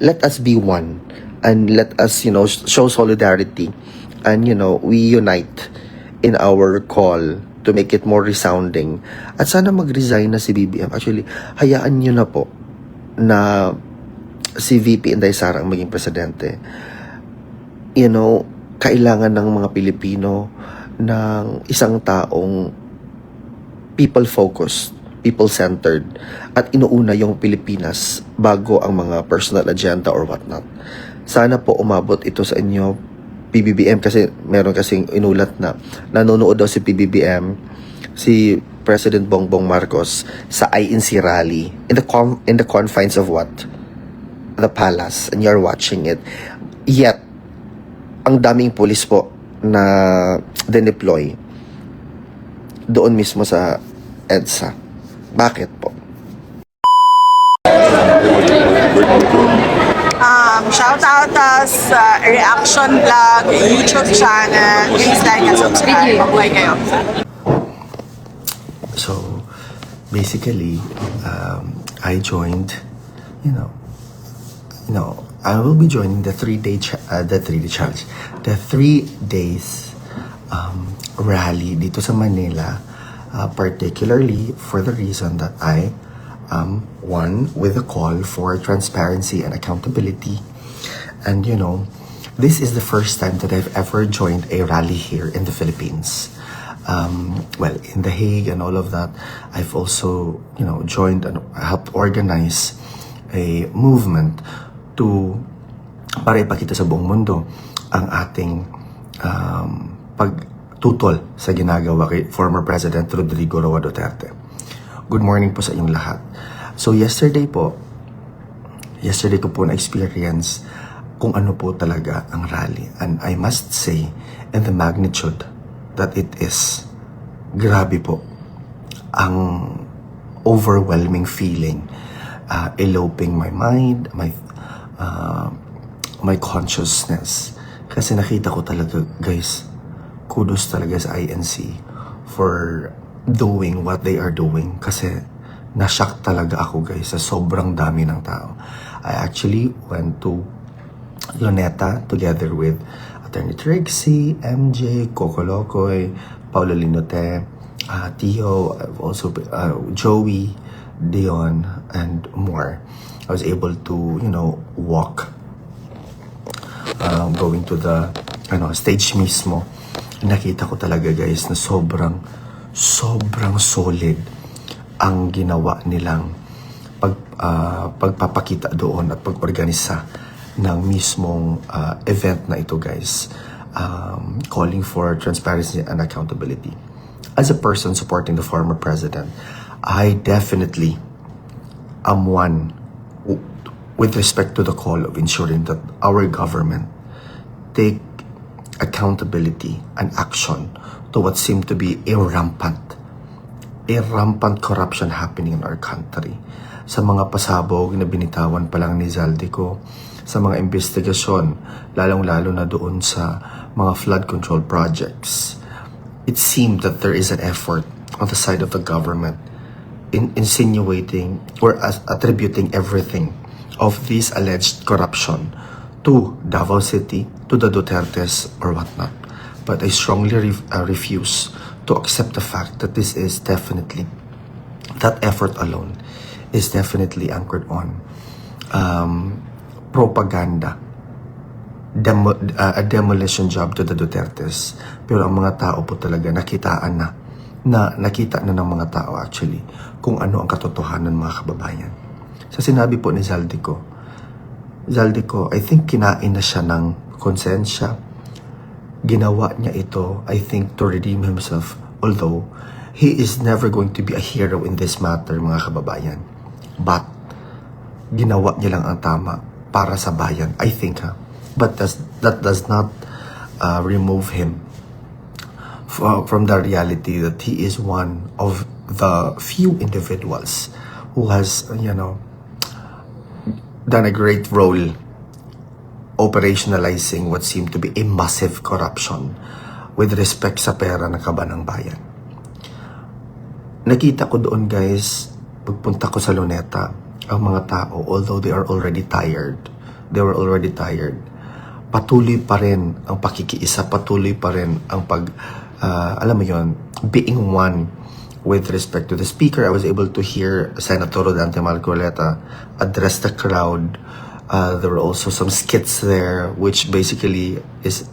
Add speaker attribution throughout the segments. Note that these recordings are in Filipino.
Speaker 1: let us be one, and let us, show solidarity, and, we unite in our call to make it more resounding. At sana mag-resign na si BBM. Actually, hayaan nyo na po na si VP Inday Sara ang maging presidente. Kailangan ng mga Pilipino ng isang taong people-focused, people-centered, at inuuna yung Pilipinas bago ang mga personal agenda or whatnot. Sana po umabot ito sa inyo, PBBM, kasi meron kasing inulat na nanonood daw si PBBM, si President Bongbong Marcos sa INC rally in the confines of what? The palace, and you're watching it. Yet, ang daming pulis po na dineploy doon mismo sa EDSA. Bakit po?
Speaker 2: Shout out us Reaction Vlog, YouTube channel. Please like and subscribe. Mabuhay kayo.
Speaker 1: So, basically, I joined, I will be joining the 3 days rally dito sa Manila, particularly for the reason that I one with a call for transparency and accountability. And this is the first time that I've ever joined a rally here in the Philippines. Well, in The Hague and all of that, I've also joined and helped organize a movement para ipakita sa buong mundo ang ating pagtutol sa ginagawa kay former President Rodrigo Roa Duterte. Good morning po sa inyong lahat. So yesterday ko po na-experience kung ano po talaga ang rally. And I must say, in the magnitude that it is, grabe po ang overwhelming feeling, eloping my mind, my consciousness. Kasi nakita ko talaga, guys, kudos talaga sa INC for doing what they are doing. Kasi na-shock talaga ako, guys, sa sobrang dami ng tao. I actually went to Luneta together with Attorney Trixie, MJ, Coco Locoy, Paolo Linote, Tio, I've also Joey, Dion, and more. I was able to, walk going to the stage mismo. Nakita ko talaga, guys, na sobrang solid ang ginawa nilang pagpapakita doon at pag-organisa ng mismong event na ito, guys, calling for transparency and accountability. As a person supporting the former president, I definitely am one with respect to the call of ensuring that our government take accountability and action to what seemed to be a rampant corruption happening in our country. Sa mga pasabog na binitawan pa lang ni Zaldico, sa mga investigasyon, lalong-lalo na doon sa mga flood control projects, it seemed that there is an effort on the side of the government in insinuating or attributing everything of this alleged corruption to Davao City, to the Dutertes or whatnot. But I strongly refuse to accept the fact that this is definitely, that effort alone is definitely anchored on propaganda, a demolition job to the Dutertes. Pero ang mga tao po talaga nakita na ng mga tao actually kung ano ang katotohanan, mga kababayan. Sa sinabi po ni Zaldico, I think kinain na siya ng konsensya. Ginawa niya ito, I think, to redeem himself. Although, he is never going to be a hero in this matter, mga kababayan. But, ginawa niya lang ang tama para sa bayan, I think. But that does not remove him from the reality that he is one of the few individuals who has, done a great role operationalizing what seemed to be a massive corruption with respect sa pera ng kabanang bayan. Nakita ko doon, guys, pagpunta ko sa Luneta, ang mga tao, although they are already tired, they were already tired. Patuloy pa rin ang pakikiisa, patuloy pa rin ang alam mo yon, being one with respect to the speaker. I was able to hear Senator Rodante Marcoleta address the crowd. There were also some skits there, which basically is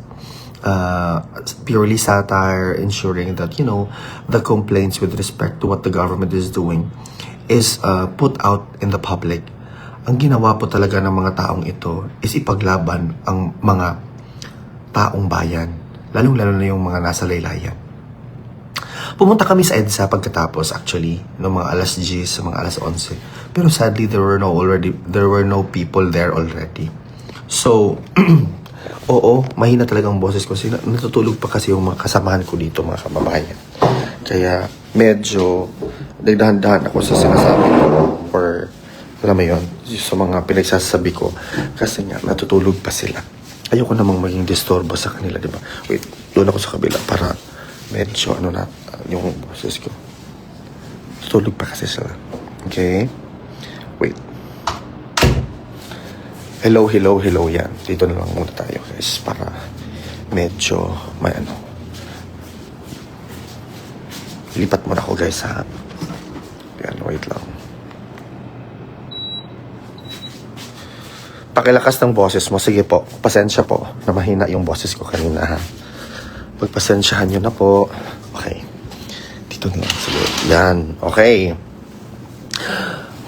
Speaker 1: purely satire, ensuring that, you know, the complaints with respect to what the government is doing is put out in the public. Ang ginawa po talaga ng mga taong ito is ipaglaban ang mga taong bayan, lalong-lalo na yung mga nasa laylayan. Pumunta kami sa EDSA pagkatapos, actually, ng mga alas 10, sa mga alas 11. Pero sadly, there were no people there already. So, oo, mahina talagang boses ko kasi natutulog pa kasi yung mga kasamahan ko dito, mga kababayan. Kaya medyo nagdahan-dahan ako sa sinasabi ko, or alam mo yun, sa mga pinagsasabi ko, kasi nga natutulog pa sila. Ayoko namang maging disturbo sa kanila, di ba? Wait, doon ako sa kabila para medyo yung boses ko. Tutulog pa kasi sila. Okay? Wait. Hello yan. Dito na lang muna tayo, guys, para medyo may lipat muna ako, guys, ha? Yan, wait lang. Pakilakas ng boses mo. Sige po, pasensya po na mahina yung boses ko kanina, ha? Pagpasensyahan nyo na po. Okay. Dito na lang. Sige. Yan. Okay.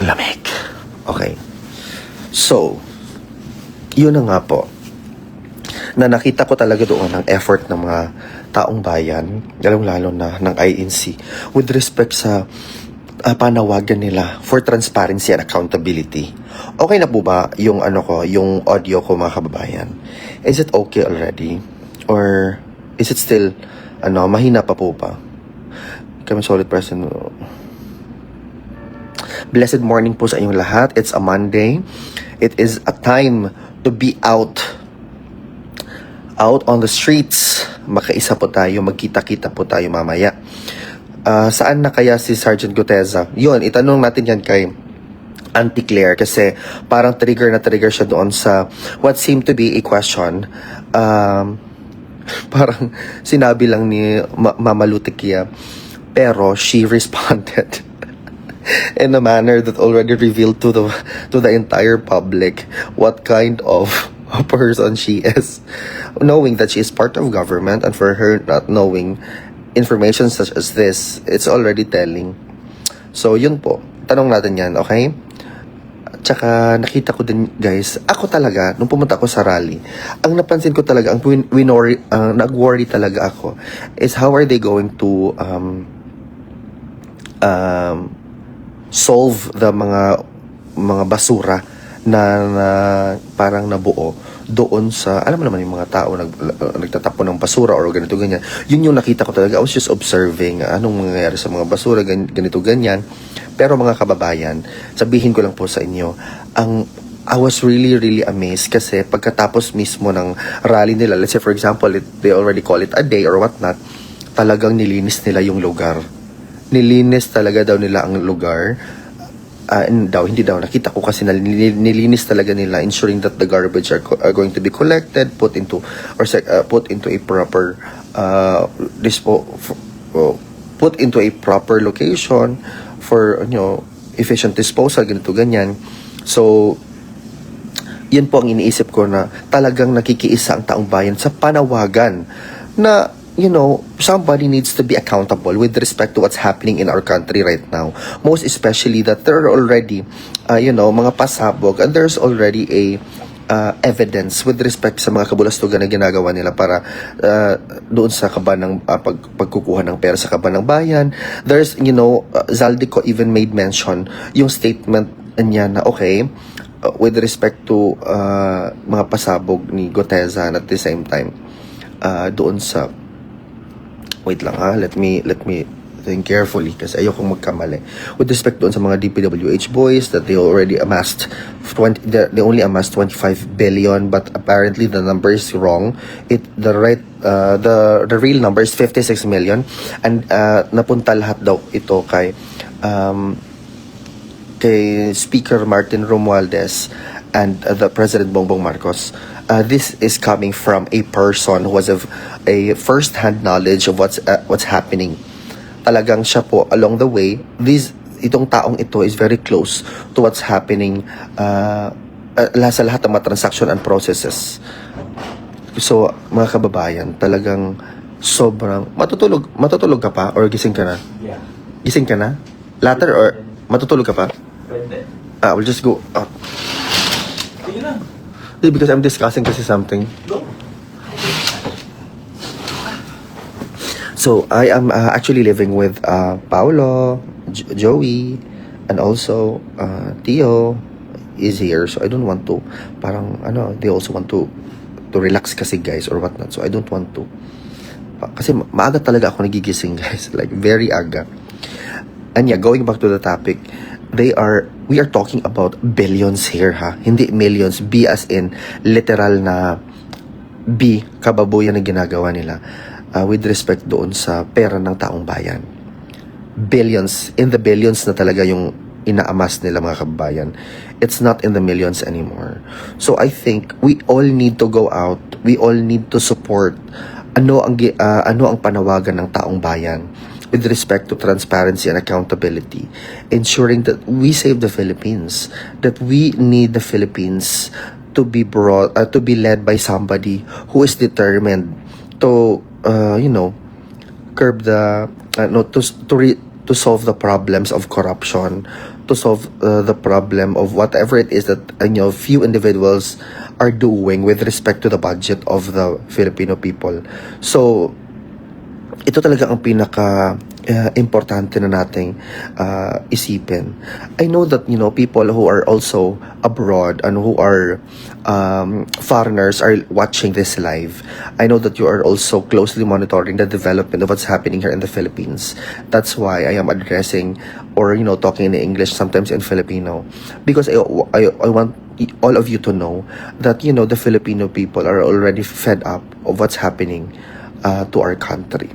Speaker 1: Lamig. Okay. So, yun na nga po. Na nakita ko talaga doon ang effort ng mga taong bayan, lalong-lalo na ng INC, with respect sa panawagan nila for transparency and accountability. Okay na po ba yung yung audio ko, mga kababayan? Is it okay already? Or is it still mahina pa po ba? Kami solid person. Blessed morning po sa inyong lahat. It's a Monday. It is a time to be out on the streets. Makaisa po tayo, magkita-kita po tayo mamaya. Saan na kaya si Sergeant Guteza? Yun, itanong natin yan kay Auntie Claire kasi parang trigger siya doon sa what seemed to be a question. Parang sinabi lang ni Mama Lutikia, pero she responded in a manner that already revealed to the entire public what kind of a person she is, knowing that she is part of government, and for her not knowing information such as this, it's already telling. So yun po, tanong natin yan, okay? Tsaka nakita ko din, guys, ako talaga nung pumunta ako sa rally, ang napansin ko talaga, ang nag-worry talaga ako is how are they going to solve the mga basura na parang nabuo doon sa, alam mo naman yung mga tao nagtatapon ng basura or ganito ganyan. Yun yung nakita ko talaga. I was just observing anong mangyayari sa mga basura, ganito ganyan. Pero mga kababayan, sabihin ko lang po sa inyo, I was really amazed kasi pagkatapos mismo ng rally nila, let's say for example, they already call it a day or whatnot, talagang nilinis nila yung lugar. Nilinis talaga daw nila ang lugar. Hindi daw, nakita ko kasi nilinis talaga nila, ensuring that the garbage are going to be collected, put into a proper put into a proper location for efficient disposal, ganito ganyan. So yun po ang iniisip ko, na talagang nakikiisa ang taong bayan sa panawagan na somebody needs to be accountable with respect to what's happening in our country right now. Most especially that there are already, mga pasabog, and there's already a evidence with respect sa mga kabulastugan na ginagawa nila para doon sa kaban ng pagkukuha ng pera sa kaban ng bayan. There's, Zaldico even made mention yung statement niya na okay, with respect to mga pasabog ni Guteza, and at the same time, doon sa wait lang let me think carefully kasi ayokong magkamali. With respect doon sa mga DPWH boys that they already amassed they only amassed 25 billion, but apparently the number is wrong. The real number is 56 million, and napunta lahat daw ito kay Speaker Martin Romualdez and the President Bongbong Marcos. This is coming from a person who has a first-hand knowledge of what's happening. Talagang siya po along the way. Itong taong ito is very close to what's happening sa lahat ng mga transaction and processes. So, mga kababayan, talagang sobrang matutulog ka pa or gising ka na?
Speaker 3: Yeah.
Speaker 1: Gising ka na? Later or matutulog ka pa?
Speaker 3: Pwede.
Speaker 1: I will just go out.
Speaker 3: Sige lang.
Speaker 1: Because I'm discussing kasi something.
Speaker 3: Go.
Speaker 1: So, I am actually living with Paolo, Joey, and also Tio is here. So, I don't want to, they also want to relax kasi guys or whatnot. So, I don't want to. Kasi maaga talaga ako nagigising guys. Like, very aga. And yeah, going back to the topic, we are talking about billions here ha. Hindi millions. B as in literal na B, kababuyan na ginagawa nila with respect doon sa pera ng taong bayan. Billions, in the billions na talaga yung inaamas nila mga kababayan. It's not in the millions anymore. So I think we all need to go out. We all need to support ano ang panawagan ng taong bayan with respect to transparency and accountability, ensuring that we save the Philippines, that we need the Philippines to be led by somebody who is determined to curb to solve the problems of corruption, to solve the problem of whatever it is that few individuals are doing with respect to the budget of the Filipino people. So ito talaga ang pinaka importante na nating isipin. I know that people who are also abroad and who are foreigners are watching this live. I know that you are also closely monitoring the development of what's happening here in the Philippines. That's why I am addressing or talking in English, sometimes in Filipino, because I want all of you to know that the Filipino people are already fed up of what's happening to our country.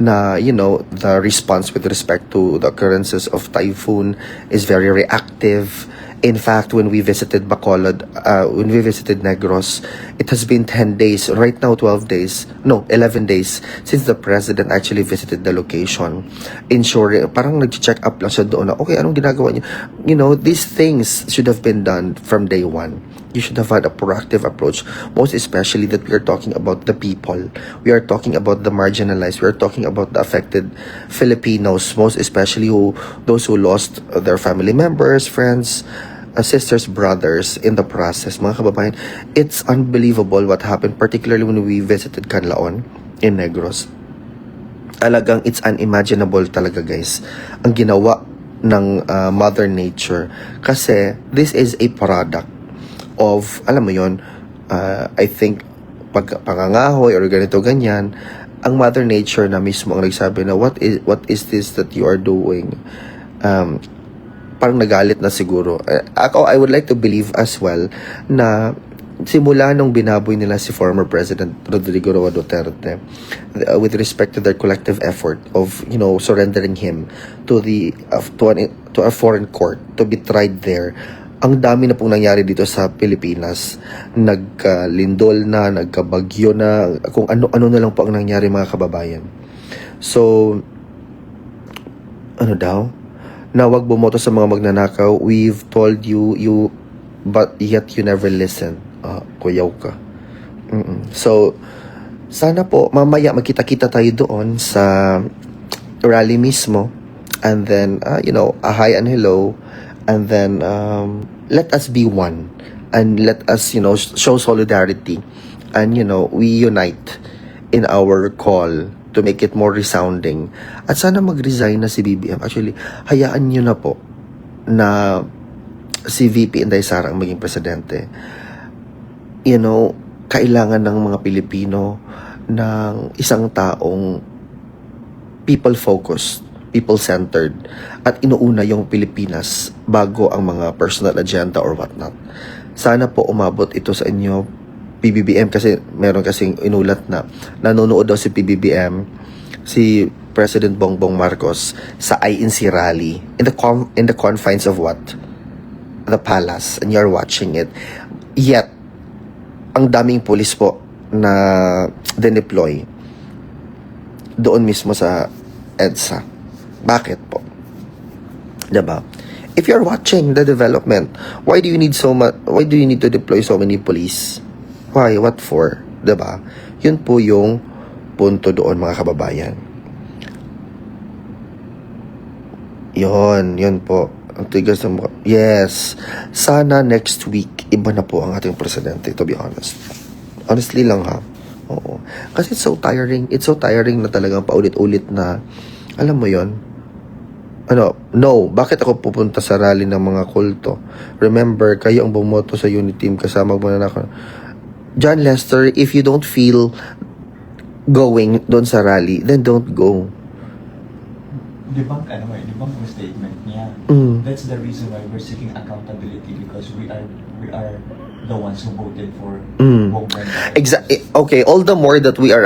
Speaker 1: Na the response with respect to the occurrences of typhoon is very reactive. In fact, when we visited Bacolod, when we visited Negros, it has been 10 days, right now 11 days since the president actually visited the location, ensuring, parang nag-check up lang siya doon na, okay, anong ginagawa niyo? These things should have been done from day one. You should have had a proactive approach, most especially that we are talking about the people. We are talking about the marginalized. We are talking about the affected Filipinos, most especially those who lost their family members, friends, sisters, brothers in the process. Mga kababayan, it's unbelievable what happened, particularly when we visited Canlaon in Negros. Talagang it's unimaginable talaga guys ang ginawa ng Mother Nature, kasi this is a product of, alam mo yon, I think pangangahoy or ganito ganyan, ang Mother Nature na mismo ang nagsabi na what is this that you are doing. Parang nagalit na siguro. I would like to believe as well na simula nung binaboy nila si former President Rodrigo Roa Duterte with respect to their collective effort of surrendering him to a foreign court to be tried there. Ang dami na pong nangyari dito sa Pilipinas. Nagkalindol na, nagkabagyo na, kung ano-ano na lang po ang nangyari mga kababayan. So, na wag bumoto sa mga magnanakaw. We've told you but yet you never listen. Kuyaw ka. So, sana po mamaya magkita-kita tayo doon sa rally mismo, and then a hi and hello, and then let us be one, and let us show solidarity, and we unite in our call to make it more resounding. At sana mag-resign na si BBM. Actually, hayaan nyo na po na si VP Inday Sara ang maging presidente. Kailangan ng mga Pilipino ng isang taong people-focused, people-centered, at inuuna yung Pilipinas bago ang mga personal agenda or whatnot. Sana po umabot ito sa inyo, PBBM, kasi meron kasing inulat na nanonood daw si PBBM, si President Bongbong Marcos sa INC rally in the confines of what? the palace and you're watching it. Yet, ang daming police po na dineploy doon mismo sa EDSA. Bakit po? Diba? If you're watching the development, why do you need to deploy so many police? Why? What for? Diba? Yun po yung punto doon, mga kababayan. Yun po. Ang tigas ng mukha. Yes. Sana next week, iba na po ang ating presidente, to be honest. Honestly lang ha. Oo. Kasi it's so tiring. It's so tiring na talagang paulit-ulit na, alam mo yon. No. Bakit ako pupunta sa rally ng mga kulto? Remember, kayo ang bumoto sa unit team, kasama mo na ako. John Lester, if you don't feel going doon sa rally, then don't go.
Speaker 3: Debunk yung statement niya. That's the reason why we're seeking accountability, because we are the ones who voted for Bogdan.
Speaker 1: Exactly. Okay, all the more that we are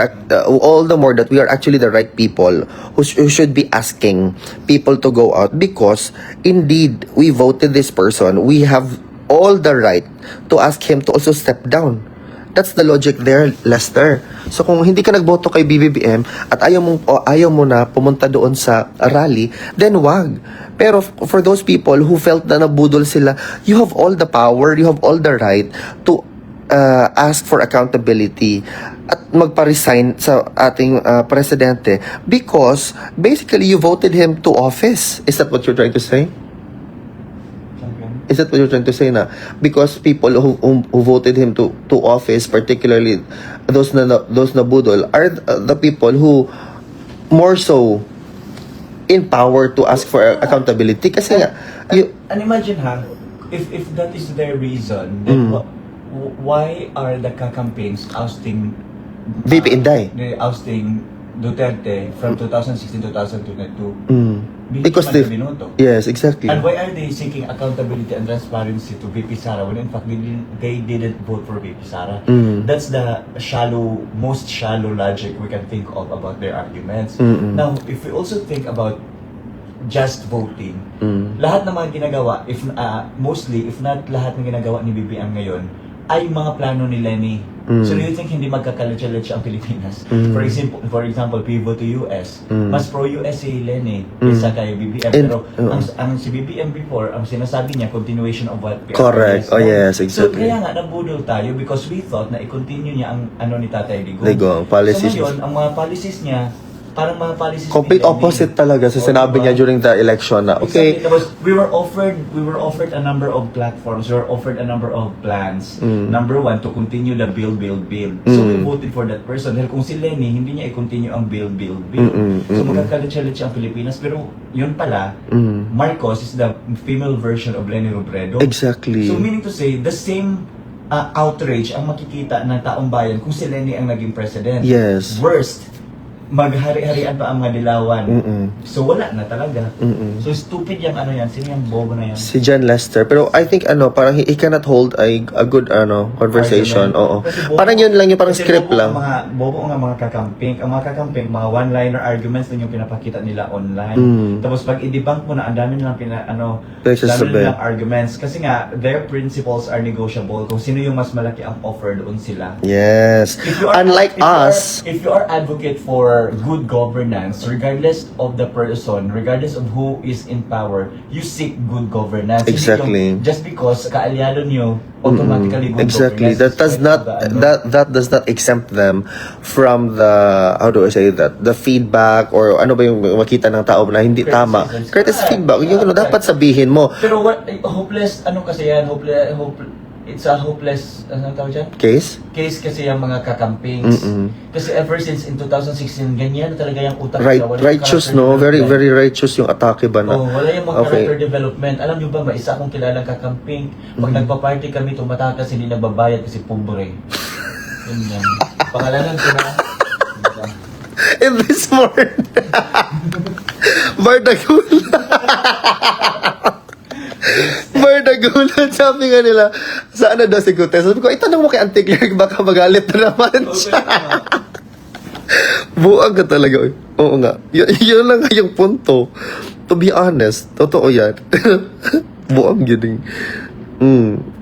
Speaker 1: actually the right people who should be asking people to go out, because indeed we voted this person. We have all the right to ask him to also step down. That's the logic there, Lester. So kung hindi ka nagboto kay BBBM at ayaw mo na pumunta doon sa rally, then wag. Pero for those people who felt na nabudol sila, you have all the power, you have all the right to ask for accountability at magpa-resign sa ating presidente, because basically you voted him to office. Is that what you're trying to say? Is that what you're trying to say na because people who voted him to office, particularly those na budol, are the people who more so in power to ask for accountability? Kasi nga,
Speaker 3: And imagine if that is their reason, then why are the campaigns ousting
Speaker 1: VP Inday.
Speaker 3: ousting Duterte from 2016-2022?
Speaker 1: Because yes, exactly.
Speaker 3: And why are they seeking accountability and transparency to VP Sara when in fact they didn't vote for VP Sara? That's the most shallow logic we can think of about their arguments. Now, if we also think about just voting, lahat ng mga ginagawa, mostly, if not lahat ng ginagawa ni BBM ngayon, ay mga plano ni Lenny. So do you think hindi magkakalatsa-latsa ang Pilipinas? For example, pivot to US. Mas pro-US si Lenny kaysa kay BBM. Pero ang si BBM before, ang sinasabi niya, continuation of what
Speaker 1: Correct. Oh yes,
Speaker 3: So
Speaker 1: exactly.
Speaker 3: kaya nga, nabudol tayo because we thought na i-continue niya ang ni Tatay Digong.
Speaker 1: Digong, policies.
Speaker 3: So ngayon, ang mga policies niya, parang mga policies
Speaker 1: Complete
Speaker 3: ni Lenny.
Speaker 1: opposite talaga sa sinabi niya during the election na, okay,
Speaker 3: Exactly. Tapos, we were offered a number of platforms, we were offered a number of plans. Number one, to continue the build. So we voted for that person. Dahil kung si Lenny, hindi niya i-continue ang build. So magkakalit-chalit siya ang Pilipinas. Pero yun pala, Marcos is the female version of Lenny Robredo.
Speaker 1: exactly.
Speaker 3: So meaning to say, the same outrage ang makikita ng taong bayan kung si Lenny ang naging president.
Speaker 1: Yes.
Speaker 3: Worst, maghari-harian pa ang mga dilawan. So wala na talaga. So stupid yung sino yung bobo na yan?
Speaker 1: Si John Lester. Pero I think parang he cannot hold a good conversation. Oo.
Speaker 3: Kasi bobo-
Speaker 1: Parang yun lang yung parang
Speaker 3: kasi
Speaker 1: script
Speaker 3: bobo
Speaker 1: lang.
Speaker 3: Bobo ang mga kakamping. Ang mga kakamping, mga one-liner arguments din yung pinapakita nila online. Tapos pag i-debunk mo na, ang dami nilang
Speaker 1: Pinagsasabi.
Speaker 3: nilang arguments. Kasi nga, their principles are negotiable. Kung sino yung mas malaki ang offer, doon sila.
Speaker 1: Yes. Unlike us.
Speaker 3: If you are advocate for good governance, regardless of the person, regardless of who is in power, you seek good governance. Hindi
Speaker 1: Exactly.
Speaker 3: yung just because kaalyado nyo, automatically good
Speaker 1: Exactly.
Speaker 3: governance.
Speaker 1: That does not exempt them from the, how do I say that, the feedback or ano ba yung makita ng tao na hindi tama. Courtesy feedback. Yung dapat sabihin mo.
Speaker 3: Pero hopeless, kasi yan, it's a hopeless, tawag dyan?
Speaker 1: Case?
Speaker 3: Case kasi yung mga kakampings. Kasi ever since in 2016, ganyan talaga yung utak nila. Wala yung
Speaker 1: Righteous,
Speaker 3: character
Speaker 1: no? Very,
Speaker 3: development.
Speaker 1: very righteous yung atake ba na?
Speaker 3: Oh, wala yung mga
Speaker 1: Okay.
Speaker 3: character development. Alam nyo ba, may isa akong kilalang kakamping. Pag nagpa-party kami, tumatakas, hindi nagbabayad kasi pobre. Yun yan. Pangalanan ko na.
Speaker 1: In this morning, Bardagulan, sabi nga nila, saan na daw si Gutes? Sabi ko, itanong mo kay Auntie Claire, baka magalit na naman siya. Buang ka talaga. Oo nga. Yun lang nga yung punto. To be honest, totoo yan. Buang yun eh.
Speaker 4: Mm.